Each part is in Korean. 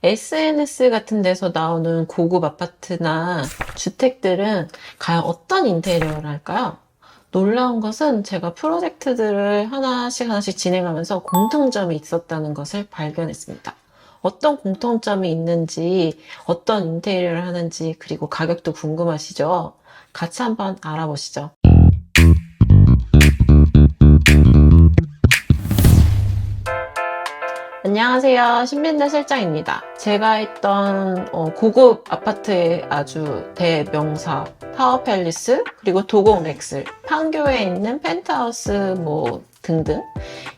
SNS 같은 데서 나오는 고급 아파트나 주택들은 과연 어떤 인테리어를 할까요? 놀라운 것은 제가 프로젝트들을 하나씩 진행하면서 공통점이 있었다는 것을 발견했습니다. 어떤 공통점이 있는지, 어떤 인테리어를 하는지, 그리고 가격도 궁금하시죠? 같이 한번 알아보시죠. 안녕하세요. 신빈대 실장입니다. 제가 했던 고급 아파트의 아주 대명사 타워팰리스, 그리고 도곡 렉스, 판교에 있는 펜트하우스 등등.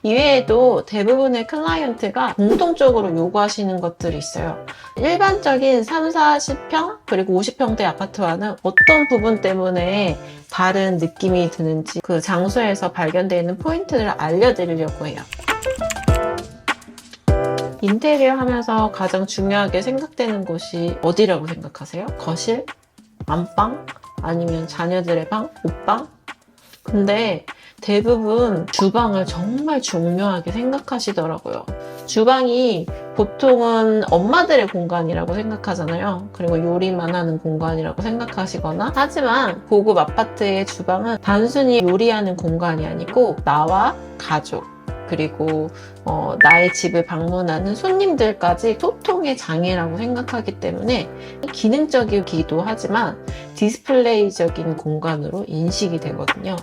이외에도 대부분의 클라이언트가 공통적으로 요구하시는 것들이 있어요. 일반적인 3, 40평 그리고 50평대 아파트와는 어떤 부분 때문에 다른 느낌이 드는지 그 장소에서 발견되는 포인트를 알려드리려고 해요. 인테리어 하면서 가장 중요하게 생각되는 곳이 어디라고 생각하세요? 거실? 안방? 아니면 자녀들의 방? 옷방? 근데 대부분 주방을 정말 중요하게 생각하시더라고요. 주방이 보통은 엄마들의 공간이라고 생각하잖아요. 그리고 요리만 하는 공간이라고 생각하시거나, 하지만 고급 아파트의 주방은 단순히 요리하는 공간이 아니고 나와 가족, 그리고 나의 집을 방문하는 손님들까지 소통의 장이라고 생각하기 때문에 기능적이기도 하지만 디스플레이적인 공간으로 인식이 되거든요.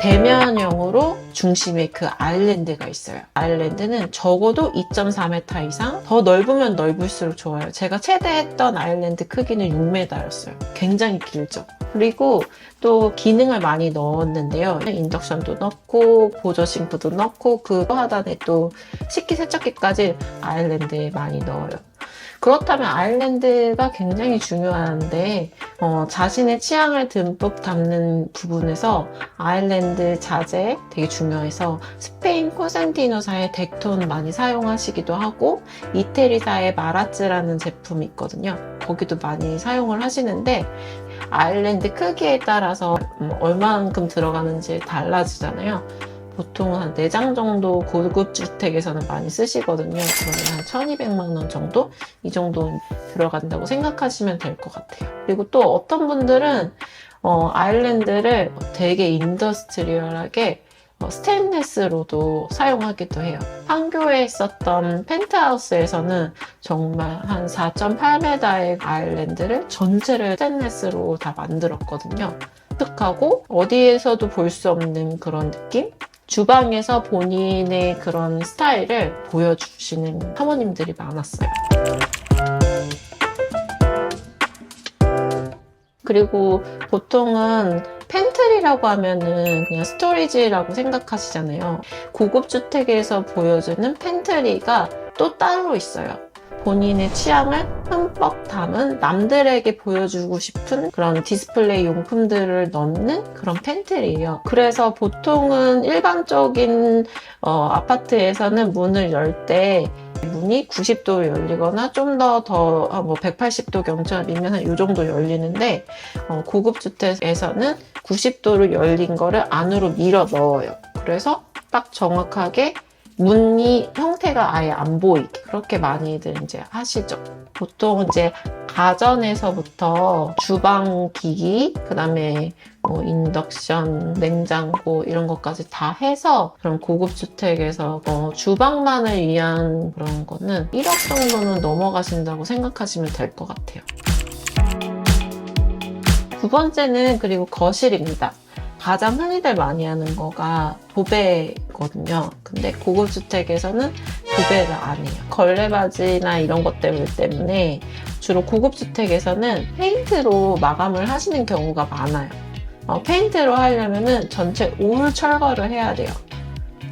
대면형으로 중심에 그 아일랜드가 있어요. 아일랜드는 적어도 2.4m 이상, 더 넓으면 넓을수록 좋아요. 제가 최대 했던 아일랜드 크기는 6m였어요. 굉장히 길죠. 그리고 또 기능을 많이 넣었는데요. 인덕션도 넣고 보조 싱크도 넣고 그 하단에 또 식기세척기까지 아일랜드에 많이 넣어요. 그렇다면 아일랜드가 굉장히 중요한데 자신의 취향을 듬뿍 담는 부분에서 아일랜드 자재 되게 중요해서 스페인 코센티노사의 덱톤 많이 사용하시기도 하고 이태리사의 마라츠라는 제품이 있거든요. 거기도 많이 사용을 하시는데 아일랜드 크기에 따라서 얼마만큼 들어가는지 달라지잖아요. 보통 한 4장 정도 고급 주택에서는 많이 쓰시거든요. 그러면 한 1200만 원 정도? 이 정도 들어간다고 생각하시면 될 것 같아요. 그리고 또 어떤 분들은 아일랜드를 되게 인더스트리얼하게 스테인리스로도 사용하기도 해요. 판교에 있었던 펜트하우스에서는 정말 한 4.8m의 아일랜드를 전체를 스테인리스로 다 만들었거든요. 획득하고 어디에서도 볼 수 없는 그런 느낌? 주방에서 본인의 그런 스타일을 보여주시는 사모님들이 많았어요. 그리고 보통은 팬트리라고 하면은 그냥 스토리지라고 생각하시잖아요. 고급 주택에서 보여주는 팬트리가 또 따로 있어요. 본인의 취향을 흠뻑 담은 남들에게 보여주고 싶은 그런 디스플레이 용품들을 넣는 그런 팬트리예요. 그래서 보통은 일반적인 아파트에서는 문을 열 때 문이 90도로 열리거나 좀 더 180도 경첩이면 이 정도 열리는데 고급 주택에서는 90도로 열린 거를 안으로 밀어 넣어요. 그래서 딱 정확하게 문이 형태가 아예 안 보이게 그렇게 많이들 이제 하시죠. 보통 이제 가전에서부터 주방 기기, 그 다음에 인덕션, 냉장고 이런 것까지 다 해서 그런 고급 주택에서 주방만을 위한 그런 거는 1억 정도는 넘어가신다고 생각하시면 될 것 같아요. 두 번째는 그리고 거실입니다. 가장 흔히들 많이 하는 거가 도배거든요. 근데 고급 주택에서는 도배를 안 해요. 걸레바지나 이런 것들 때문에 주로 고급 주택에서는 페인트로 마감을 하시는 경우가 많아요. 페인트로 하려면은 전체 올 철거를 해야 돼요.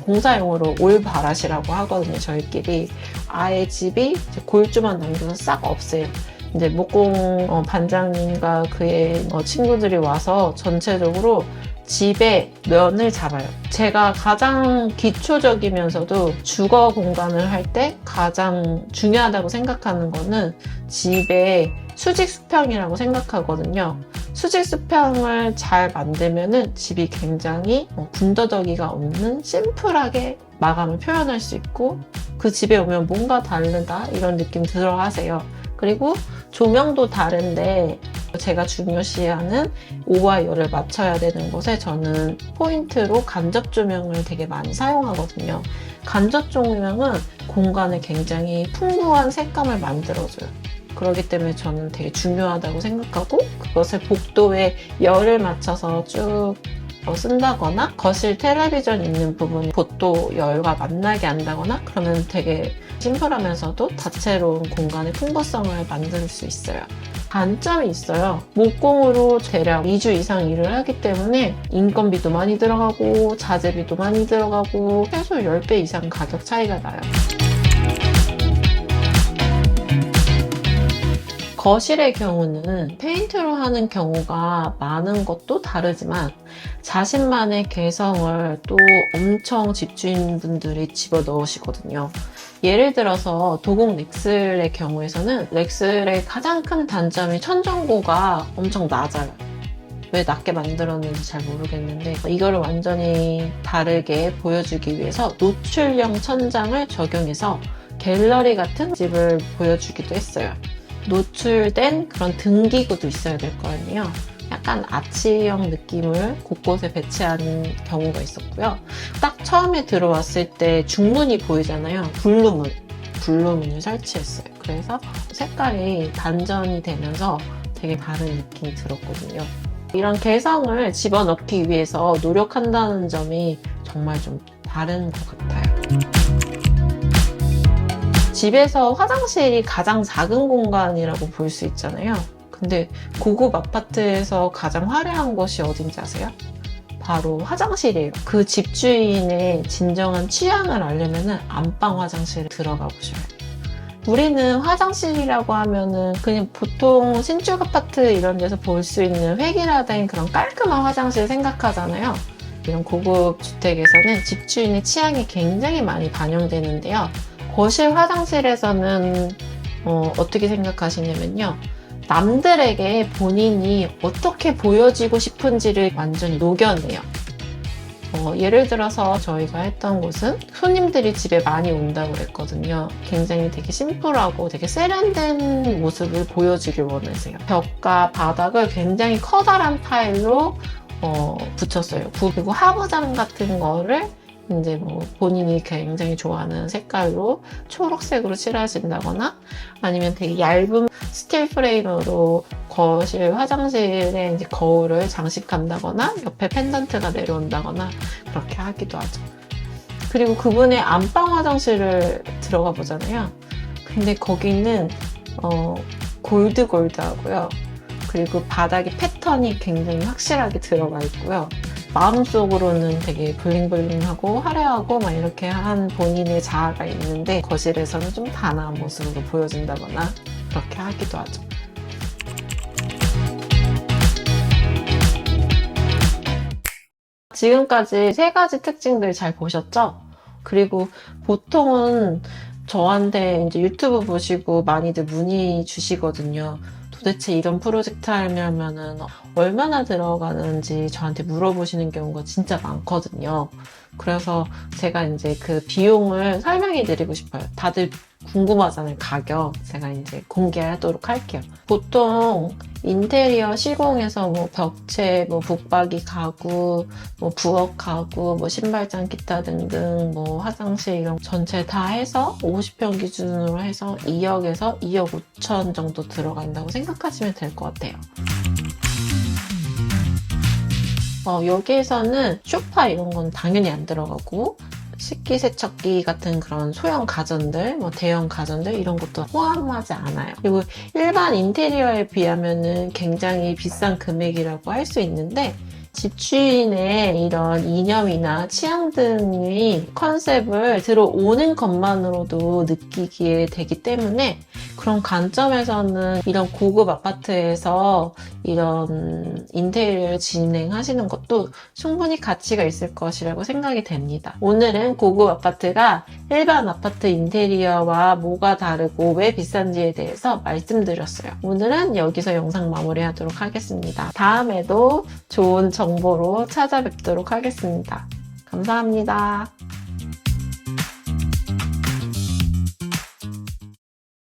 공사용으로 올 바라시라고 하거든요. 저희끼리 아예 집이 골조만 남겨서 싹 없애요. 이제 목공 반장님과 그의 친구들이 와서 전체적으로 집의 면을 잡아요. 제가 가장 기초적이면서도 주거 공간을 할 때 가장 중요하다고 생각하는 거는 집의 수직 수평이라고 생각하거든요. 수직 수평을 잘 만들면은 집이 굉장히 군더더기가 없는 심플하게 마감을 표현할 수 있고 그 집에 오면 뭔가 다르다 이런 느낌 들어 하세요. 그리고 조명도 다른데 제가 중요시하는 오와 열을 맞춰야 되는 곳에 저는 포인트로 간접 조명을 되게 많이 사용하거든요. 간접 조명은 공간에 굉장히 풍부한 색감을 만들어줘요. 그렇기 때문에 저는 되게 중요하다고 생각하고 그것을 복도에 열을 맞춰서 쭉 쓴다거나 거실 텔레비전 있는 부분 복도 열과 만나게 한다거나 그러면 되게 심플하면서도 다채로운 공간의 풍부성을 만들 수 있어요. 단점이 있어요. 목공으로 대략 2주 이상 일을 하기 때문에 인건비도 많이 들어가고 자재비도 많이 들어가고 최소 10배 이상 가격 차이가 나요. 거실의 경우는 페인트로 하는 경우가 많은 것도 다르지만 자신만의 개성을 또 엄청 집주인분들이 집어넣으시거든요. 예를 들어서 도곡 렉슬의 경우에서는 렉슬의 가장 큰 단점이 천정고가 엄청 낮아요. 왜 낮게 만들었는지 잘 모르겠는데 이거를 완전히 다르게 보여주기 위해서 노출형 천장을 적용해서 갤러리 같은 집을 보여주기도 했어요. 노출된 그런 등기구도 있어야 될 거 아니에요. 약간 아치형 느낌을 곳곳에 배치하는 경우가 있었고요. 딱 처음에 들어왔을 때 중문이 보이잖아요. 블루문을 설치했어요. 그래서 색깔이 반전이 되면서 되게 다른 느낌이 들었거든요. 이런 개성을 집어넣기 위해서 노력한다는 점이 정말 좀 다른 것 같아요. 집에서 화장실이 가장 작은 공간이라고 볼 수 있잖아요. 근데 고급 아파트에서 가장 화려한 곳이 어딘지 아세요? 바로 화장실이에요. 그 집주인의 진정한 취향을 알려면 안방 화장실에 들어가 보셔야 돼요. 우리는 화장실이라고 하면은 그냥 보통 신축 아파트 이런 데서 볼 수 있는 획일화된 그런 깔끔한 화장실 생각하잖아요. 이런 고급 주택에서는 집주인의 취향이 굉장히 많이 반영되는데요. 거실 화장실에서는 어떻게 생각하시냐면요. 남들에게 본인이 어떻게 보여지고 싶은지를 완전히 녹여내요. 예를 들어서 저희가 했던 곳은 손님들이 집에 많이 온다고 그랬거든요. 굉장히 되게 심플하고 되게 세련된 모습을 보여주길 원하세요. 벽과 바닥을 굉장히 커다란 타일로 붙였어요. 그리고 하부장 같은 거를 이제 뭐 본인이 굉장히 좋아하는 색깔로 초록색으로 칠하신다거나 아니면 되게 얇은 스틸 프레임으로 거실 화장실에 이제 거울을 장식한다거나 옆에 펜던트가 내려온다거나 그렇게 하기도 하죠. 그리고 그분의 안방 화장실을 들어가 보잖아요. 근데 거기는 골드하고요. 그리고 바닥에 패턴이 굉장히 확실하게 들어가 있고요. 마음속으로는 되게 블링블링하고 화려하고 막 이렇게 한 본인의 자아가 있는데 거실에서는 좀 단아한 모습으로 보여진다거나 그렇게 하기도 하죠. 지금까지 3가지 특징들 잘 보셨죠? 그리고 보통은 저한테 이제 유튜브 보시고 많이들 문의 주시거든요. 도대체 이런 프로젝트 하려면은 얼마나 들어가는지 저한테 물어보시는 경우가 진짜 많거든요. 그래서 제가 이제 그 비용을 설명해 드리고 싶어요. 다들 궁금하잖아요, 가격. 제가 이제 공개하도록 할게요. 보통 인테리어 시공에서 뭐 벽체, 뭐 북박이 가구, 뭐 부엌 가구, 뭐 신발장 기타 등등 뭐 화장실 이런 전체 다 해서 50평 기준으로 해서 2억에서 2억 5천 정도 들어간다고 생각하시면 될 것 같아요. 여기에서는 소파 이런 건 당연히 안 들어가고 식기세척기 같은 그런 소형 가전들, 뭐 대형 가전들 이런 것도 포함하지 않아요. 그리고 일반 인테리어에 비하면은 굉장히 비싼 금액이라고 할 수 있는데 집주인의 이런 이념이나 취향 등의 컨셉을 들어오는 것만으로도 느끼게 되기 때문에 그런 관점에서는 이런 고급 아파트에서 이런 인테리어를 진행하시는 것도 충분히 가치가 있을 것이라고 생각이 됩니다. 오늘은 고급 아파트가 일반 아파트 인테리어와 뭐가 다르고 왜 비싼지에 대해서 말씀드렸어요. 오늘은 여기서 영상 마무리하도록 하겠습니다. 다음에도 좋은 정보로 찾아뵙도록 하겠습니다. 감사합니다.